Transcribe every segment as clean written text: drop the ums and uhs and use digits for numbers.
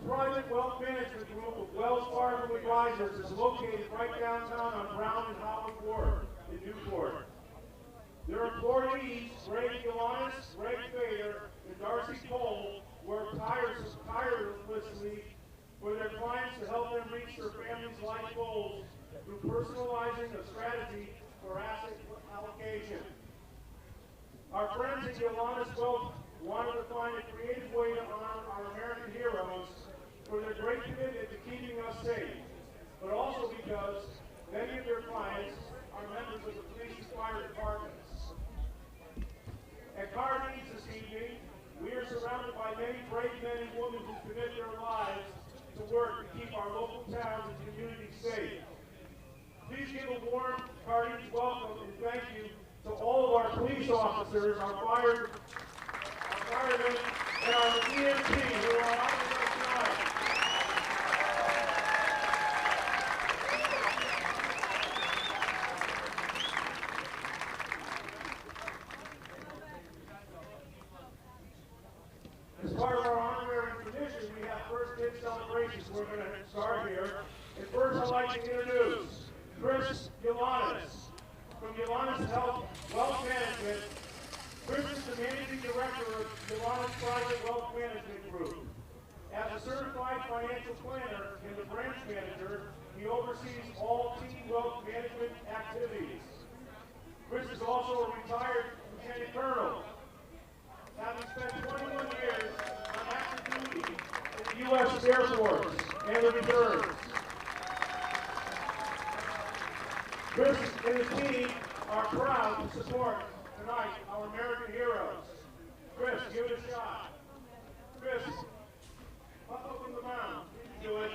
private wealth management group of Wells Fargo Advisors is located right downtown on Brown and Howard Ward in Newport. Their employees, Greg Gilanis, Greg Fader, and Darcy Cole, work tirelessly for their clients to help them reach their family's life goals through personalizing a strategy for asset allocation. Our friends at Gilanis Wealth wanted to find a creative way to honor our American heroes for their great commitment to keeping us safe, but also because many of their clients are members of the police and fire departments. At Carnegie this evening, we are surrounded by many brave men and women who commit their lives to work to keep our local towns and communities safe. Please give a warm Carnegie welcome and thank you to all of our police officers, our firemen, and our EMT who are out with us tonight. As part of our honorary tradition, we have first hit celebrations. We're going to start here. And first, I'd like to introduce Chris Gilanis from Gilanis Health Wealth Management. Chris is the managing director of Gilanis Private Wealth Management Group. As a certified financial planner and the branch manager, he oversees all team wealth management activities. Chris is also a retired lieutenant colonel, having spent 21 years on active duty in the U.S. Air Force and the Reserves. Chris and his team are proud to support tonight our American heroes. Chris, give it a shot. Chris, up from the mound. You can do it.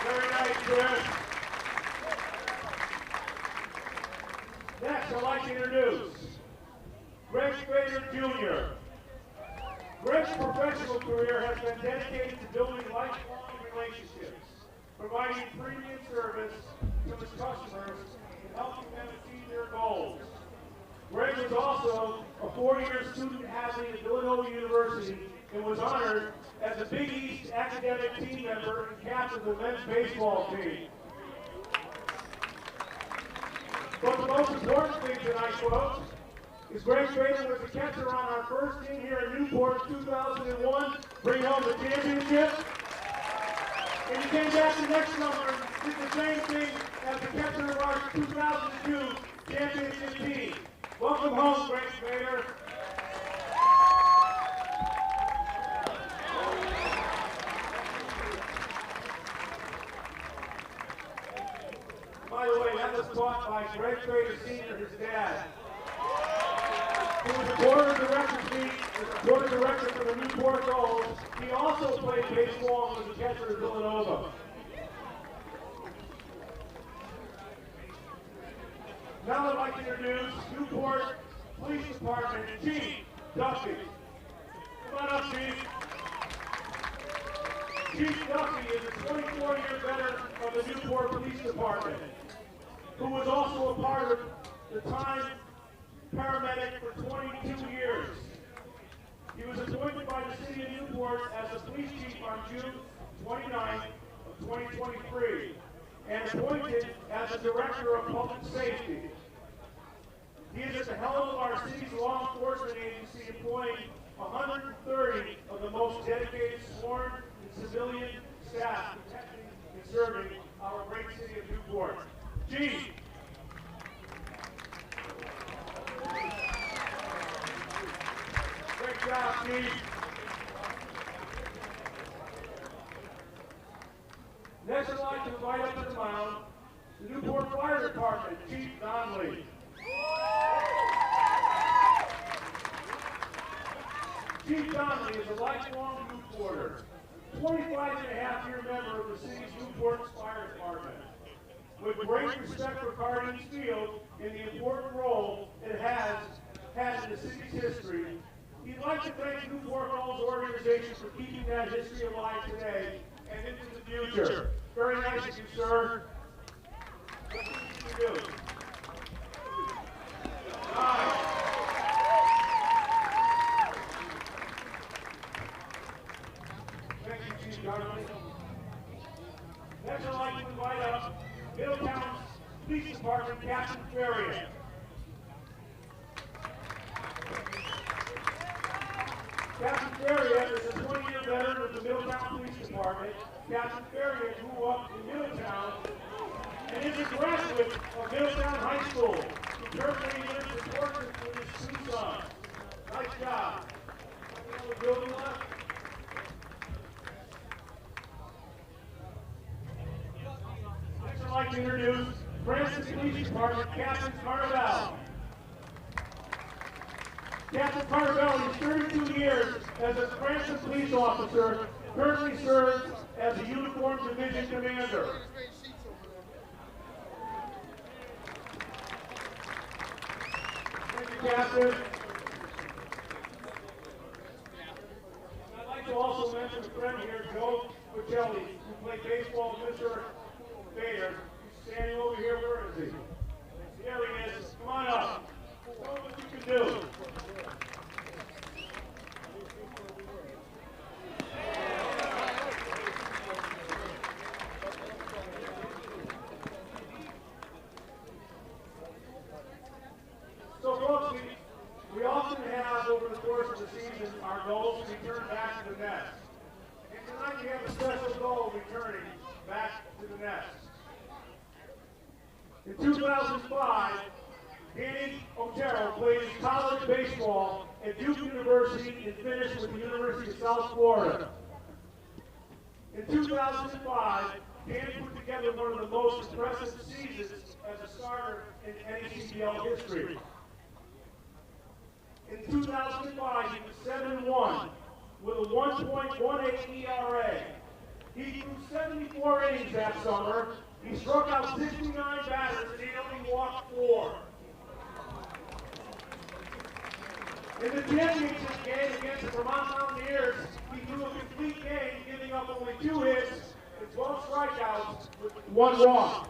Very nice, Chris. Next, I'd like to introduce Greg Fader Jr. Greg's professional career has been dedicated to building lifelong relationships, providing premium service to his customers, and helping them achieve their goals. Greg was also a 4-year student athlete at Villanova University and was honored as a Big East academic team member and captain of the men's baseball team. But the most important thing tonight, folks, is Greg Fader was the catcher on our first team here in Newport in 2001, bring home the championship. And he came back the next summer and did the same thing as the catcher of our 2002 championship team. Welcome home, Greg Fader. By the way, that was taught by Greg Fader Sr., his dad. He was the board of director for the Newport Gulls. He also played baseball and was a catcher at Villanova. Now I'd like to introduce Newport Police Department Chief Duffy. Come on up, Chief. Chief Duffy is a 24-year veteran of the Newport Police Department, who was also a part of the time paramedic for 22 years. He was appointed by the city of Newport as the police chief on June 29th of 2023 and appointed as the director of public safety. He is at the helm of our city's law enforcement agency, employing 130 of the most dedicated sworn and civilian staff protecting and serving our great city of Newport. Chief. Great job, Chief. Next, I'd like to invite up to the mound the Newport Fire Department, Chief Donnelly. Chief Donnelly is a lifelong Newporter, 25-and-a-half-year member of the city's Newport Fire Department. With great respect for Carnegie Field and the important role it has had in the city's history, he'd like to thank Newport Gulls organization for keeping that history alive today and into the future. Very nice of you, sir. Let's do. Nice. Thank you, Chief Garland. Next, I'd like to invite up Middletown's Police Department Captain Ferrier. Captain Ferrier is a 20-year veteran of the Middletown Police Department. Captain Ferrier grew up in Middletown and is a graduate of Middletown High School. He currently lives in Portland with his two sons. Nice job. Another building left? Next, I'd like to introduce Francis Police Department Captain Carnevale. Captain Carnevale is 32 years as a Francis police officer, currently serves as a uniformed division commander. Thank you, Captain. I'd like to also mention a friend here, Joe Pacelli, who played baseball with Mr. Bader. He's standing over here. Where is he? There he is. Come on up. Show him what you can do. So folks, we often have over the course of the season our goals return back to the nest. And tonight we have a special goal returning back to the nest. In 2005, Danny Otero played his college baseball at Duke University and finished with the University of South Florida. In 2005, Danny put together one of the most impressive seasons as a starter in NACBL history. In 2005, he was 7-1 with a 1.18 ERA. He threw 74 innings that summer. He struck out 69 batters and he only walked 4. In the championship game against the Vermont Mountaineers, he threw a complete game, giving up only 2 hits and 12 strikeouts with 1 walk.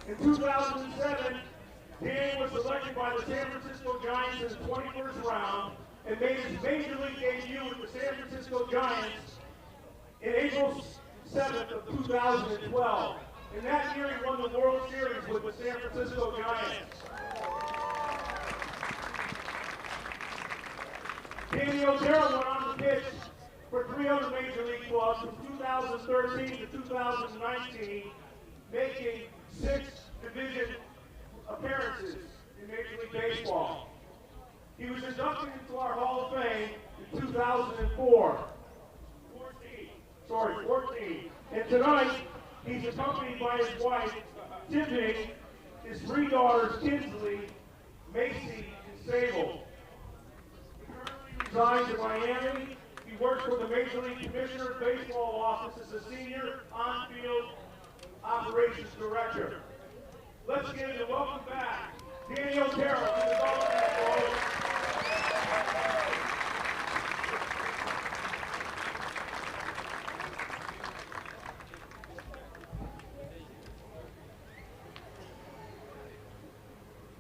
In 2007, Dan was selected by the San Francisco Giants in the 21st round and made his major league debut with the San Francisco Giants in April 7th of 2012. In that year, he won the World Series with the San Francisco Giants. Danny Otero went on to pitch for 3 other major league clubs from 2013 to 2019, making 6 division appearances in Major League Baseball. He was inducted into our Hall of Fame in 2004. 14. And tonight, he's accompanied by his wife, Tiffany, his 3 daughters, Kinsley, Macy, and Sable. He currently resides in Miami. He works for the Major League Commissioner's Baseball Office as a senior on-field operations director. Let's give it a welcome back, Danny Otero to the Gulls Pregame.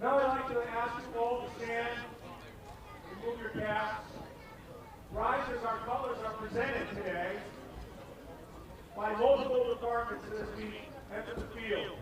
Now I'd like to ask you all to stand and move your caps. Rise as our colors are presented today by multiple departments as we enter the field.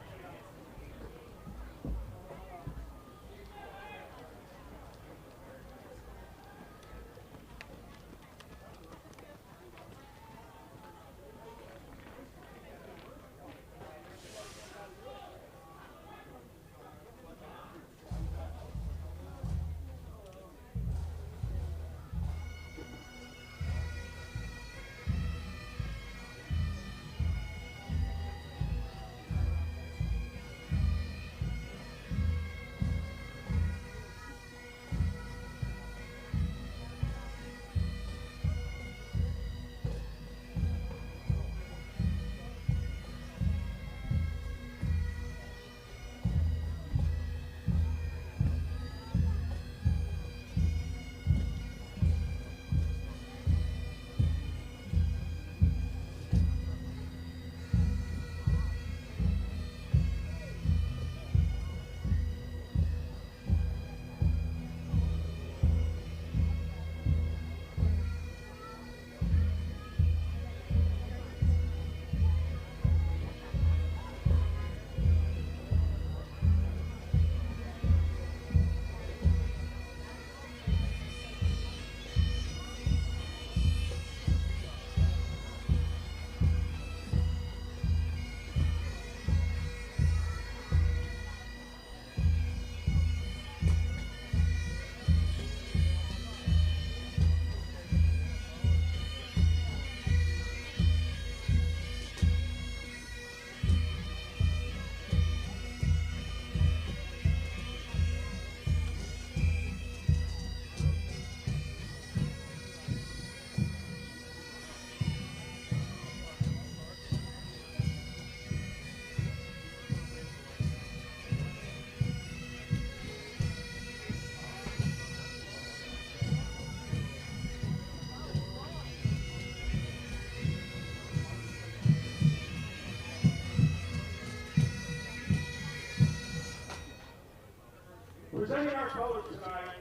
colors tonight,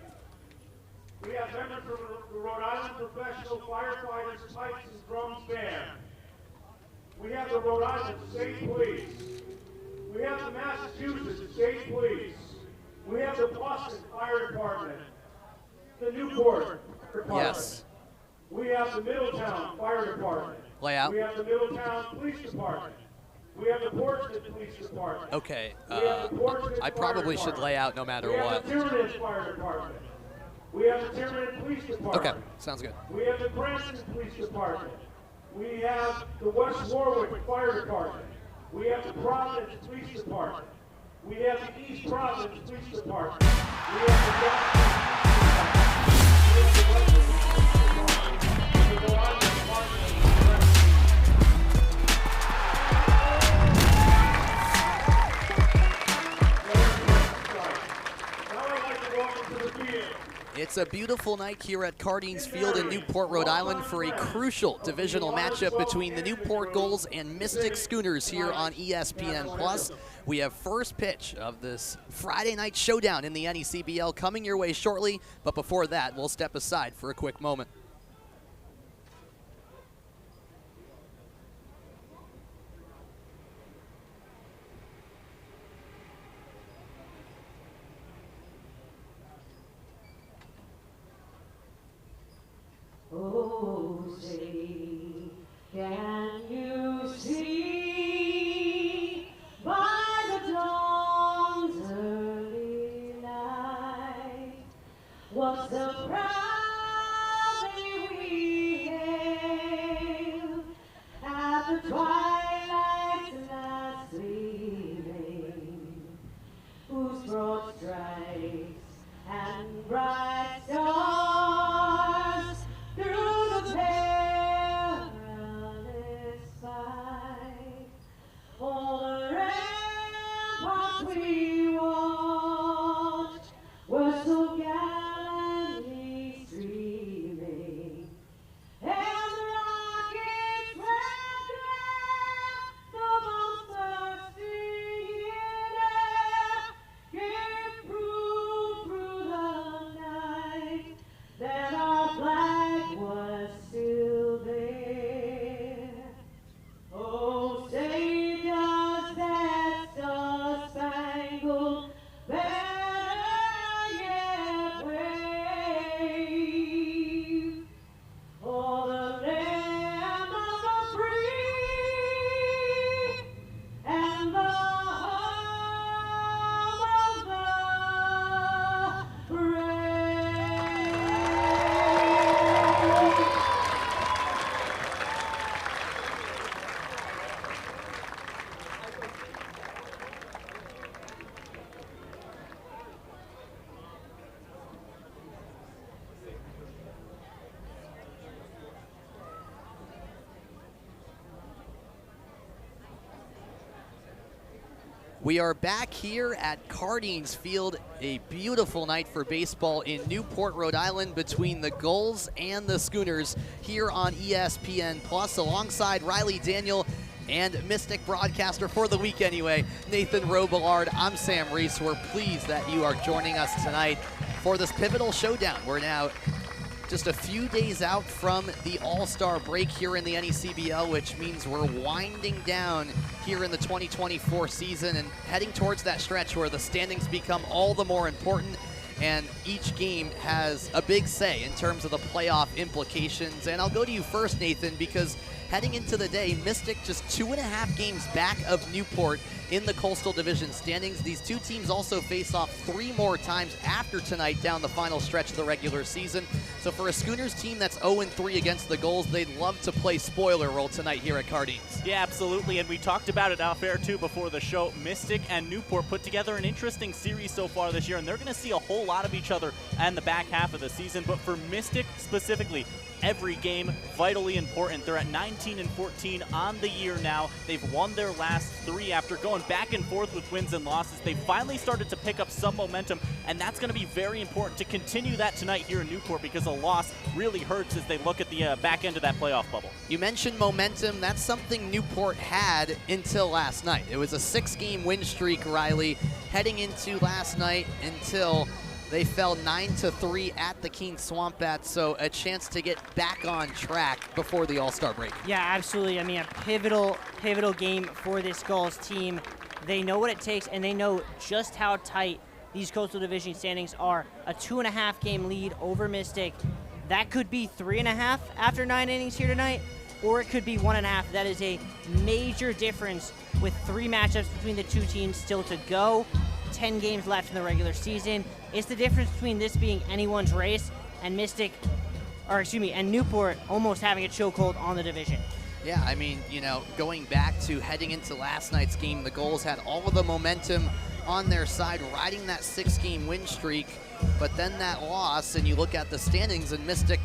we have members from the Rhode Island Professional Firefighters Pipes and Drums Band. We have the Rhode Island State Police. We have the Massachusetts State Police. We have the Boston Fire Department. The Newport Fire Department. Yes. We have the Middletown Fire Department. Layout. We have the Middletown Police Department. We have the Portsmouth Police Department. Okay. We have the Portsmouth I probably should lay out no matter we what. have the Tiverton Fire Department. We have the Tiverton Police Department. Okay, sounds good. We have the Cranston Police Department. We have the West Warwick Fire Department. We have the Providence Police Department. We have the East Providence Police Department. We have the Jackson Police Department. We have the Western Police Department. We have the Rhode Island Department of Now I'd like to welcome to the field. It's a beautiful night here at Cardines Field in Newport, Rhode Island for a crucial divisional matchup between the Newport Gulls and Mystic Schooners here on ESPN+. We have first pitch of this Friday night showdown in the NECBL coming your way shortly, but before that, we'll step aside for a quick moment. Oh, say, can you see by the dawn's early light what the proudly we hailed at the twilight's last gleaming, whose broad stripes and bright stars through the perilous fight, all the ramparts we watched were so gallantly streaming, and the rockets ran the most bursting in air, gave proof through the night that our flag was still there. Oh, say does that star-spangled banner yet wave o'er the land of the free and the home of the brave? We are back here at Cardines Field, a beautiful night for baseball in Newport, Rhode Island between the Gulls and the Schooners here on ESPN+, alongside Riley Daniel and Mystic broadcaster for the week anyway, Nathan Robillard. I'm Sam Reese. We're pleased that you are joining us tonight for this pivotal showdown. We're now just a few days out from the All-Star break here in the NECBL, which means we're winding down here in the 2024 season and heading towards that stretch where the standings become all the more important, and each game has a big say in terms of the playoff implications. And I'll go to you first, Nathan, because heading into the day, Mystic just 2.5 games back of Newport in the Coastal Division standings. These two teams also face off 3 more times after tonight down the final stretch of the regular season. So for a Schooners team that's 0-3 against the Gulls, they'd love to play spoiler role tonight here at Cardines. Yeah, absolutely, and we talked about it off air too before the show. Mystic and Newport put together an interesting series so far this year, and they're going to see a whole lot of each other in the back half of the season. But for Mystic specifically, every game vitally important. They're at 19-14 on the year now. They've won their last 3 after going back and forth with wins and losses. They finally started to pick up some momentum, and that's going to be very important to continue that tonight here in Newport, because a loss really hurts as they look at the back end of that playoff bubble. You mentioned momentum. That's something Newport had until last night. It was a 6-game win streak, Riley, heading into last night until They fell 9-3 at the Keene Swamp Bats, so a chance to get back on track before the All-Star break. Yeah, absolutely. I mean, a pivotal game for this Gulls team. They know what it takes, and they know just how tight these Coastal Division standings are. A 2.5 game lead over Mystic. That could be 3.5 after 9 innings here tonight, or it could be 1.5. That is a major difference with 3 matchups between the two teams still to go. 10 games left in the regular season. It's the difference between this being anyone's race and and Newport almost having a chokehold on the division. Yeah, I mean, going back to heading into last night's game, the Gulls had all of the momentum on their side, riding that 6-game win streak, but then that loss, and you look at the standings, and Mystic